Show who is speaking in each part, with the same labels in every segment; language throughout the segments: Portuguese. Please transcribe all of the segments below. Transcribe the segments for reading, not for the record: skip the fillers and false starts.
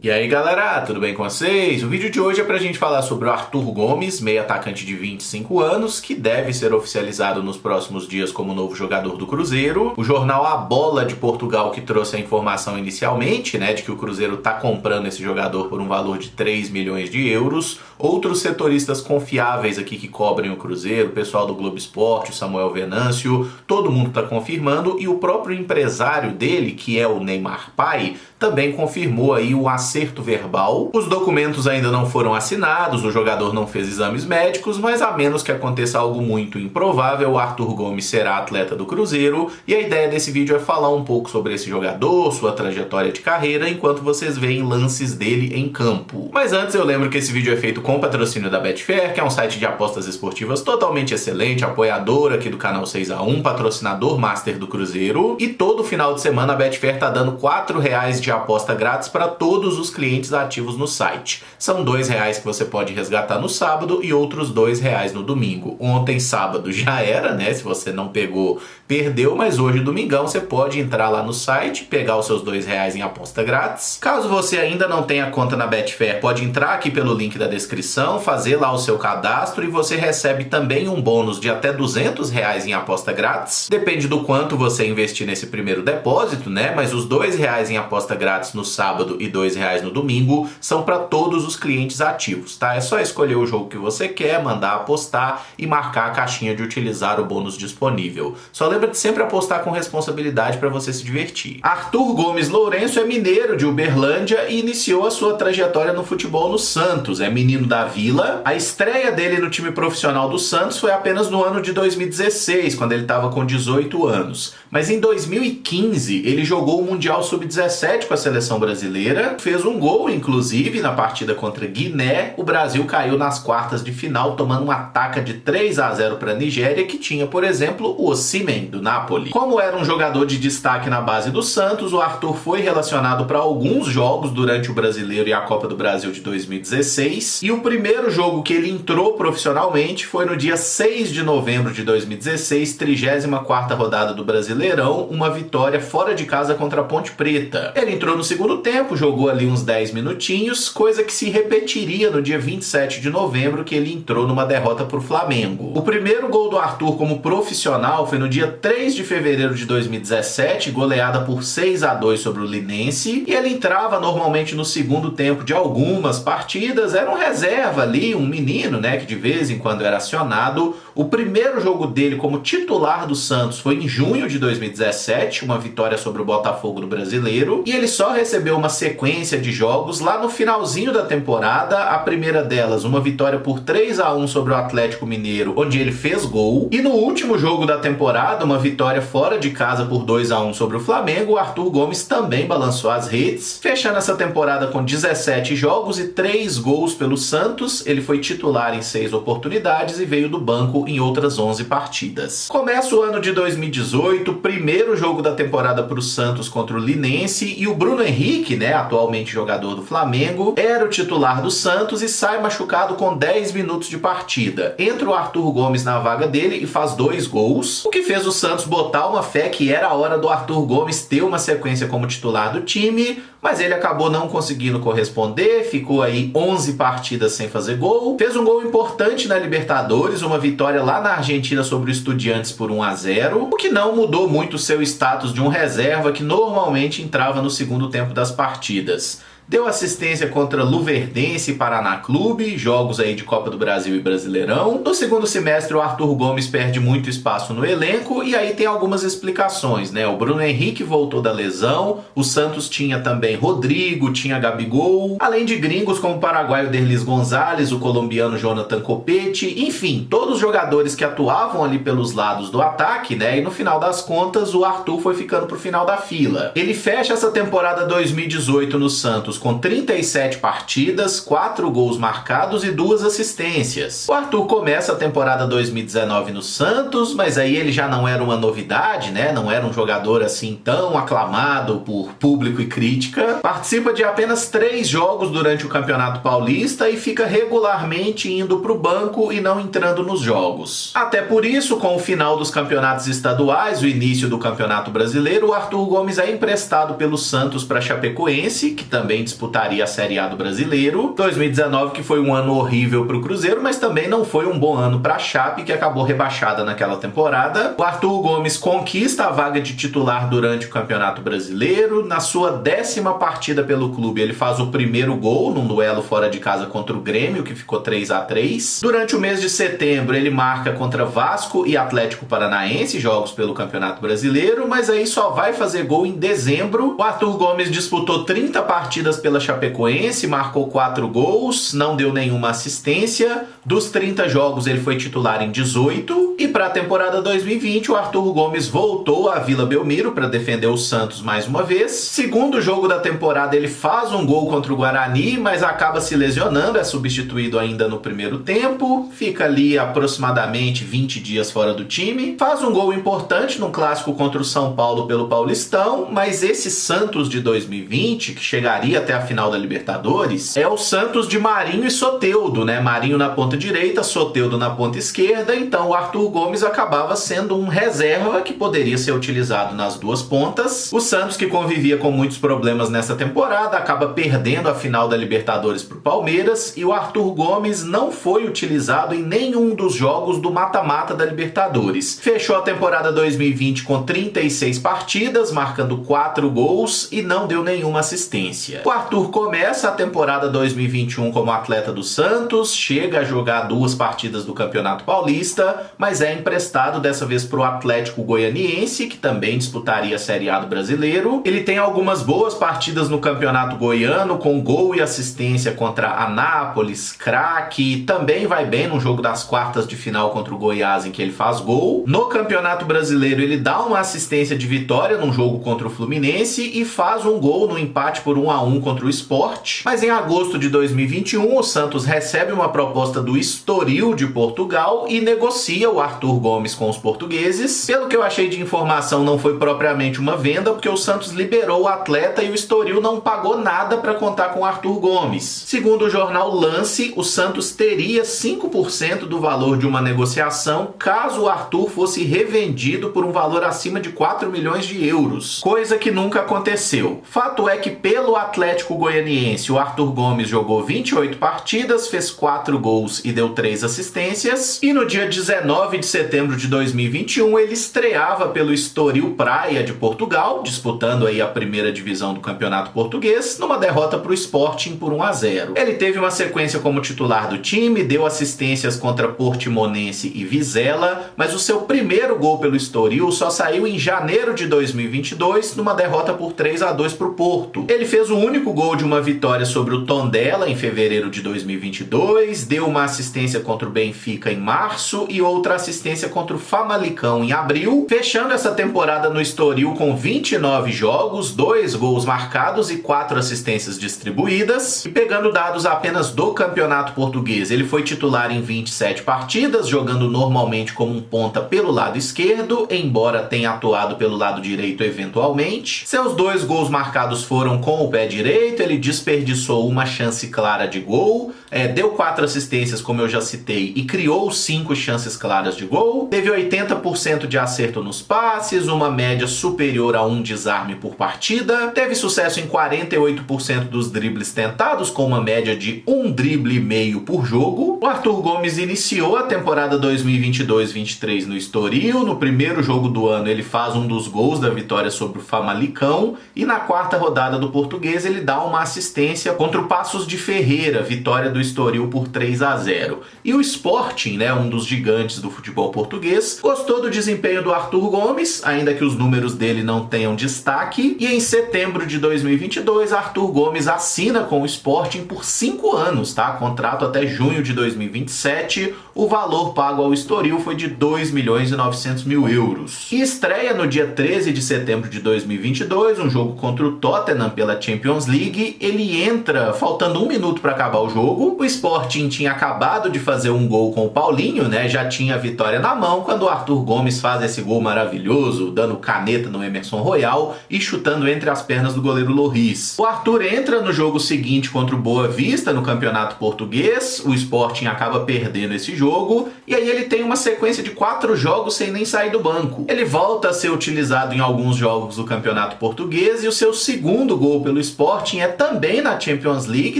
Speaker 1: E aí galera, tudo bem com vocês? O vídeo de hoje é pra gente falar sobre o Arthur Gomes, meio atacante de 25 anos, que deve ser oficializado nos próximos dias como novo jogador do Cruzeiro. O jornal A Bola de Portugal que trouxe a informação inicialmente, né, de que o Cruzeiro tá comprando esse jogador por um valor de 3 milhões de euros. Outros setoristas confiáveis aqui que cobrem o Cruzeiro, o pessoal do Globo Esporte, o Samuel Venâncio, todo mundo tá confirmando, e o próprio empresário dele, que é o Neymar pai, também confirmou aí o acerto verbal. Os documentos ainda não foram assinados, o jogador não fez exames médicos, mas a menos que aconteça algo muito improvável, o Arthur Gomes será atleta do Cruzeiro, e a ideia desse vídeo é falar um pouco sobre esse jogador, sua trajetória de carreira, enquanto vocês veem lances dele em campo. Mas antes eu lembro que esse vídeo é feito com patrocínio da Betfair, que é um site de apostas esportivas totalmente excelente, apoiador aqui do canal 6x1, patrocinador master do Cruzeiro, e todo final de semana a Betfair tá dando R$4 de aposta grátis para todos os clientes ativos no site. São R$2 que você pode resgatar no sábado e outros R$2 no domingo. Ontem, sábado, já era, né? Se você não pegou, perdeu, mas hoje, domingão, você pode entrar lá no site, pegar os seus R$2 em aposta grátis. Caso você ainda não tenha conta na Betfair, pode entrar aqui pelo link da descrição, fazer lá o seu cadastro e você recebe também um bônus de até R$200 em aposta grátis. Depende do quanto você investir nesse primeiro depósito, né? Mas os R$2 em aposta grátis no sábado e R$2 no domingo são para todos os clientes ativos, tá? É só escolher o jogo que você quer, mandar apostar e marcar a caixinha de utilizar o bônus disponível. Só lembra de sempre apostar com responsabilidade para você se divertir. Arthur Gomes Lourenço é mineiro de Uberlândia e iniciou a sua trajetória no futebol no Santos. É menino da Vila. A estreia dele no time profissional do Santos foi apenas no ano de 2016, quando ele estava com 18 anos. Mas em 2015 ele jogou o Mundial Sub-17 com a seleção brasileira, fez um gol, inclusive, na partida contra Guiné. O Brasil caiu nas quartas de final, tomando uma taca de 3-0 para a Nigéria, que tinha, por exemplo, o Osimhen, do Napoli. Como era um jogador de destaque na base do Santos, o Arthur foi relacionado para alguns jogos durante o Brasileiro e a Copa do Brasil de 2016, e o primeiro jogo que ele entrou profissionalmente foi no dia 6 de novembro de 2016, 34ª rodada do Brasileirão, uma vitória fora de casa contra a Ponte Preta. Ele entrou no segundo tempo, jogou ali uns 10 minutinhos, coisa que se repetiria no dia 27 de novembro, que ele entrou numa derrota para o Flamengo. O primeiro gol do Arthur como profissional foi no dia 3 de fevereiro de 2017, goleada por 6-2 sobre o Linense, e ele entrava normalmente no segundo tempo de algumas partidas, era um reserva ali, um menino, né, que de vez em quando era acionado. O primeiro jogo dele como titular do Santos foi em junho de 2017, uma vitória sobre o Botafogo no Brasileiro, e ele só recebeu uma sequência de jogos lá no finalzinho da temporada. A primeira delas, uma vitória por 3-1 sobre o Atlético Mineiro, onde ele fez gol, e no último jogo da temporada, uma vitória fora de casa por 2-1 sobre o Flamengo. O Arthur Gomes também balançou as redes, fechando essa temporada com 17 jogos e 3 gols pelo Santos. Ele foi titular em 6 oportunidades e veio do banco em outras 11 partidas. Começa o ano de 2018, primeiro jogo da temporada para o Santos contra o Linense, e o Bruno Henrique, né, atualmente jogador do Flamengo, era o titular do Santos e sai machucado com 10 minutos de partida. Entra o Arthur Gomes na vaga dele e faz 2 gols, o que fez o Santos botar uma fé que era a hora do Arthur Gomes ter uma sequência como titular do time, mas ele acabou não conseguindo corresponder, ficou aí 11 partidas sem fazer gol. Fez um gol importante na Libertadores, uma vitória lá na Argentina sobre o Estudiantes por 1-0, o que não mudou muito seu status de um reserva que normalmente entrava no segundo tempo das partidas. Deu assistência contra Luverdense e Paraná Clube, jogos aí de Copa do Brasil e Brasileirão. No segundo semestre, o Arthur Gomes perde muito espaço no elenco, e aí tem algumas explicações, né? O Bruno Henrique voltou da lesão, o Santos tinha também Rodrigo, tinha Gabigol, além de gringos como o paraguaio Derlis Gonzalez, o colombiano Jonathan Copete, enfim, todos os jogadores que atuavam ali pelos lados do ataque, né? E no final das contas, o Arthur foi ficando pro final da fila. Ele fecha essa temporada 2018 no Santos com 37 partidas, 4 gols marcados e 2 assistências. O Arthur começa a temporada 2019 no Santos, mas aí ele já não era uma novidade, né? Não era um jogador assim tão aclamado por público e crítica. Participa de apenas 3 jogos durante o Campeonato Paulista e fica regularmente indo para o banco e não entrando nos jogos. Até por isso, com o final dos campeonatos estaduais, o início do Campeonato Brasileiro, o Arthur Gomes é emprestado pelo Santos para Chapecoense, que também também disputaria a Série A do Brasileiro. 2019 que foi um ano horrível para o Cruzeiro, mas também não foi um bom ano para a Chape, que acabou rebaixada naquela temporada. O Arthur Gomes conquista a vaga de titular durante o Campeonato Brasileiro. Na sua 10ª partida pelo clube, ele faz o primeiro gol num duelo fora de casa contra o Grêmio, que ficou 3-3. Durante o mês de setembro, ele marca contra Vasco e Atlético Paranaense, jogos pelo Campeonato Brasileiro, mas aí só vai fazer gol em dezembro. O Arthur Gomes disputou 30 partidas pela Chapecoense, marcou 4 gols, não deu nenhuma assistência. Dos 30 jogos, ele foi titular em 18. E para a temporada 2020, o Arthur Gomes voltou à Vila Belmiro para defender o Santos mais uma vez. Segundo jogo da temporada, ele faz um gol contra o Guarani, mas acaba se lesionando, é substituído ainda no primeiro tempo, fica ali aproximadamente 20 dias fora do time, faz um gol importante num clássico contra o São Paulo pelo Paulistão, mas esse Santos de 2020, que chegaria até a final da Libertadores, é o Santos de Marinho e Soteldo, né? Marinho na ponta direita, Soteldo na ponta esquerda, então o Arthur Gomes acabava sendo um reserva que poderia ser utilizado nas duas pontas. O Santos, que convivia com muitos problemas nessa temporada, acaba perdendo a final da Libertadores para o Palmeiras, e o Arthur Gomes não foi utilizado em nenhum dos jogos do mata-mata da Libertadores. Fechou a temporada 2020 com 36 partidas, marcando 4 gols e não deu nenhuma assistência. O Arthur começa a temporada 2021 como atleta do Santos, chega a jogar 2 partidas do Campeonato Paulista, mas é emprestado dessa vez para o Atlético Goianiense, que também disputaria a Série A do Brasileiro. Ele tem algumas boas partidas no Campeonato Goiano, com gol e assistência contra Anápolis, craque, também vai bem no jogo das quartas de final contra o Goiás, em que ele faz gol. No Campeonato Brasileiro, ele dá uma assistência de vitória num jogo contra o Fluminense e faz um gol no empate por 1-1 contra o Sport. Mas em agosto de 2021, o Santos recebe uma proposta do Estoril de Portugal e negocia o Arthur Gomes com os portugueses. Pelo que eu achei de informação, não foi propriamente uma venda, porque o Santos liberou o atleta e o Estoril não pagou nada para contar com o Arthur Gomes. Segundo o jornal Lance, o Santos teria 5% do valor de uma negociação caso o Arthur fosse revendido por um valor acima de 4 milhões de euros, coisa que nunca aconteceu. Fato é que pelo Atlético Goianiense, o Arthur Gomes jogou 28 partidas, fez 4 gols e deu 3 assistências, e no dia 19 de setembro de 2021 ele estreava pelo Estoril Praia de Portugal, disputando aí a primeira divisão do Campeonato Português, numa derrota para o Sporting por 1-0. Ele teve uma sequência como titular do time, deu assistências contra Portimonense e Vizela, mas o seu primeiro gol pelo Estoril só saiu em janeiro de 2022, numa derrota por 3-2 para o Porto. Ele fez o único gol de uma vitória sobre o Tondela em fevereiro de 2022, deu uma assistência contra o Benfica em março e outra assistência contra o Famalicão em abril, fechando essa temporada no Estoril com 29 jogos, 2 gols marcados e 4 assistências distribuídas. E pegando dados apenas do Campeonato Português, ele foi titular em 27 partidas, jogando normalmente como um ponta pelo lado esquerdo, embora tenha atuado pelo lado direito eventualmente. Seus 2 gols marcados foram com o pé direito, ele desperdiçou uma chance clara de gol, deu 4 assistências, como eu já citei, e criou 5 chances claras de gol. Teve 80% de acerto nos passes, uma média superior a um desarme por partida. Teve sucesso em 48% dos dribles tentados, com uma média de 1 drible e meio por jogo. O Arthur Gomes iniciou a temporada 2022-23 no Estoril. No primeiro jogo do ano ele faz um dos gols da vitória sobre o Famalicão, e na 4ª rodada do Português ele dá uma assistência contra o Paços de Ferreira, vitória do Estoril por 3-0. E o Sporting, né, um dos gigantes do futebol português, gostou do desempenho do Arthur Gomes, ainda que os números dele não tenham destaque, e em setembro de 2022 Arthur Gomes assina com o Sporting por 5 anos, tá? Contrato até junho de 2027. O valor pago ao Estoril foi de 2.900.000 euros. E estreia no dia 13 de setembro de 2022, um jogo contra o Tottenham pela Champions League. Ele entra faltando 1 minuto para acabar o jogo. O Sporting tinha acabado de fazer um gol com o Paulinho, né? Já tinha a vitória na mão quando o Arthur Gomes faz esse gol maravilhoso, dando caneta no Emerson Royal e chutando entre as pernas do goleiro Lloris. O Arthur entra no jogo seguinte contra o Boa Vista no Campeonato Português. O Sporting acaba perdendo esse jogo. jogo, e aí ele tem uma sequência de 4 jogos sem nem sair do banco. Ele volta a ser utilizado em alguns jogos do Campeonato Português, e o seu segundo gol pelo Sporting é também na Champions League,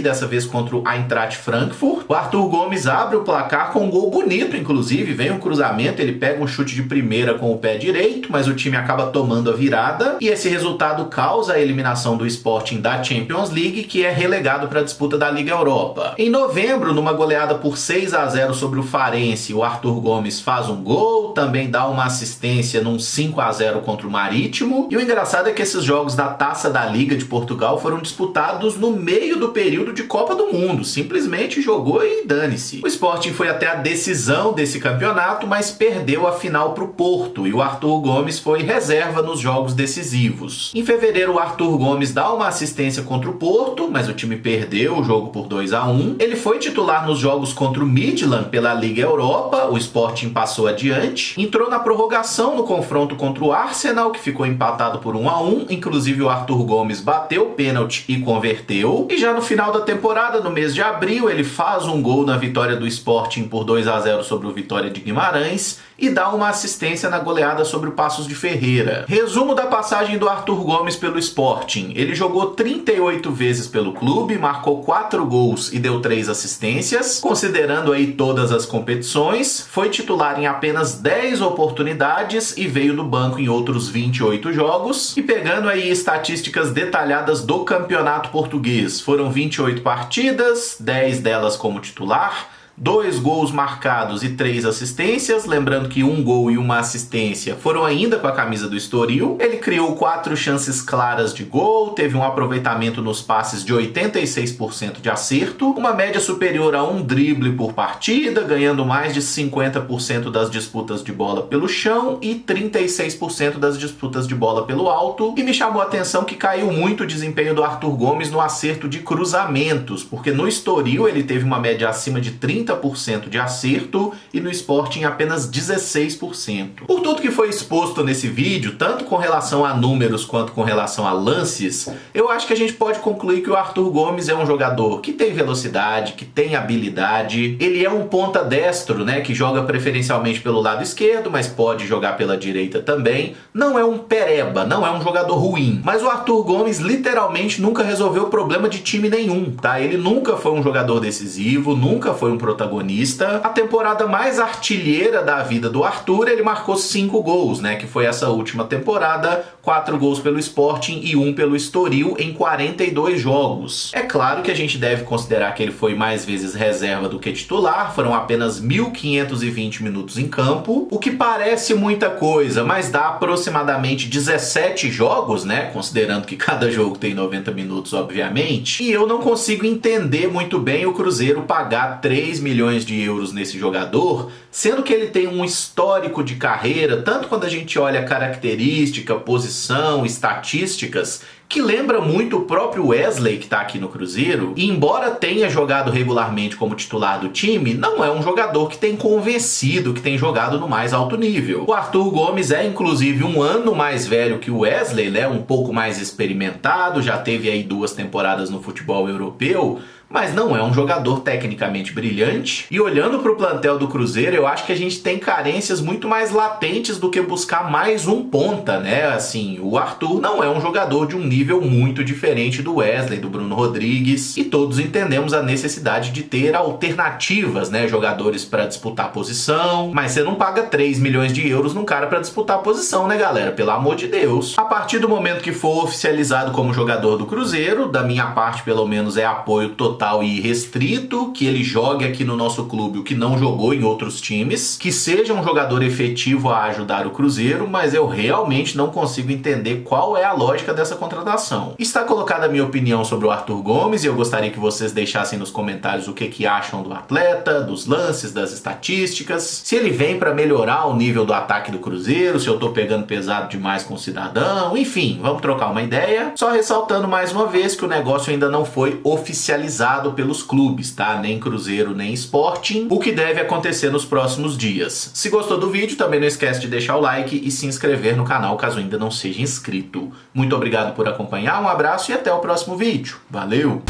Speaker 1: dessa vez contra o Eintracht Frankfurt. O Arthur Gomes abre o placar com um gol bonito, inclusive, vem um cruzamento, ele pega um chute de primeira com o pé direito, mas o time acaba tomando a virada, e esse resultado causa a eliminação do Sporting da Champions League, que é relegado para a disputa da Liga Europa. Em novembro, numa goleada por 6-0 sobre o Farense, o Arthur Gomes faz um gol, também dá uma assistência num 5-0 contra o Marítimo, e o engraçado é que esses jogos da Taça da Liga de Portugal foram disputados no meio do período de Copa do Mundo, simplesmente jogou e dane-se. O Sporting foi até a decisão desse campeonato, mas perdeu a final para o Porto, e o Arthur Gomes foi reserva nos jogos decisivos. Em fevereiro, o Arthur Gomes dá uma assistência contra o Porto, mas o time perdeu o jogo por 2-1. Ele foi titular nos jogos contra o Midland pela Liga Europa, o Sporting passou adiante. Entrou na prorrogação no confronto contra o Arsenal, que ficou empatado por 1-1, inclusive o Arthur Gomes bateu o pênalti e converteu. E já no final da temporada, no mês de abril, ele faz um gol na vitória do Sporting por 2-0 sobre o Vitória de Guimarães e dá uma assistência na goleada sobre o Passos de Ferreira. Resumo da passagem do Arthur Gomes pelo Sporting. Ele jogou 38 vezes pelo clube, marcou 4 gols e deu 3 assistências, considerando aí todas as competições. Foi titular em apenas 10 oportunidades e veio do banco em outros 28 jogos. E pegando aí estatísticas detalhadas do Campeonato Português, foram 28 partidas, 10 delas como titular, 2 gols marcados e 3 assistências, lembrando que 1 gol e 1 assistência foram ainda com a camisa do Estoril. Ele criou 4 chances claras de gol, teve um aproveitamento nos passes de 86% de acerto, uma média superior a 1 drible por partida, ganhando mais de 50% das disputas de bola pelo chão e 36% das disputas de bola pelo alto. E me chamou a atenção que caiu muito o desempenho do Arthur Gomes no acerto de cruzamentos, porque no Estoril ele teve uma média acima de 30% de acerto e no Sporting apenas 16%. Por tudo que foi exposto nesse vídeo, tanto com relação a números quanto com relação a lances, eu acho que a gente pode concluir que o Arthur Gomes é um jogador que tem velocidade, que tem habilidade, ele é um ponta destro, né, que joga preferencialmente pelo lado esquerdo, mas pode jogar pela direita também. Não é um pereba, não é um jogador ruim, mas o Arthur Gomes literalmente nunca resolveu problema de time nenhum, tá? Ele nunca foi um jogador decisivo, nunca foi um protagonista. A temporada mais artilheira da vida do Arthur, ele marcou 5 gols, né, que foi essa última temporada, 4 gols pelo Sporting e 1 pelo Estoril em 42 jogos. É claro que a gente deve considerar que ele foi mais vezes reserva do que titular, foram apenas 1.520 minutos em campo, o que parece muita coisa, mas dá aproximadamente 17 jogos, né, considerando que cada jogo tem 90 minutos, obviamente, e eu não consigo entender muito bem o Cruzeiro pagar 3 milhões de euros nesse jogador, sendo que ele tem um histórico de carreira, tanto quando a gente olha característica, posição, estatísticas, que lembra muito o próprio Wesley que está aqui no Cruzeiro, e embora tenha jogado regularmente como titular do time, não é um jogador que tem convencido, que tem jogado no mais alto nível. O Arthur Gomes é inclusive um ano mais velho que o Wesley, né, um pouco mais experimentado, já teve aí 2 temporadas no futebol europeu, mas não é um jogador tecnicamente brilhante. E olhando para o plantel do Cruzeiro, eu acho que a gente tem carências muito mais latentes do que buscar mais um ponta, né? Assim, o Arthur não é um jogador de um nível muito diferente do Wesley, do Bruno Rodrigues, e todos entendemos a necessidade de ter alternativas, né? Jogadores para disputar posição, mas você não paga 3 milhões de euros num cara para disputar posição, né, galera? Pelo amor de Deus. A partir do momento que for oficializado como jogador do Cruzeiro, da minha parte, pelo menos, é apoio total e restrito, que ele jogue aqui no nosso clube o que não jogou em outros times, que seja um jogador efetivo a ajudar o Cruzeiro, mas eu realmente não consigo entender qual é a lógica dessa contratação. Está colocada a minha opinião sobre o Arthur Gomes e eu gostaria que vocês deixassem nos comentários o que acham do atleta, dos lances, das estatísticas, se ele vem para melhorar o nível do ataque do Cruzeiro, se eu tô pegando pesado demais com o cidadão, enfim, vamos trocar uma ideia. Só ressaltando mais uma vez que o negócio ainda não foi oficializado pelos clubes, tá? Nem Cruzeiro, nem Sporting, o que deve acontecer nos próximos dias. Se gostou do vídeo, também não esquece de deixar o like e se inscrever no canal caso ainda não seja inscrito. Muito obrigado por acompanhar, um abraço e até o próximo vídeo. Valeu!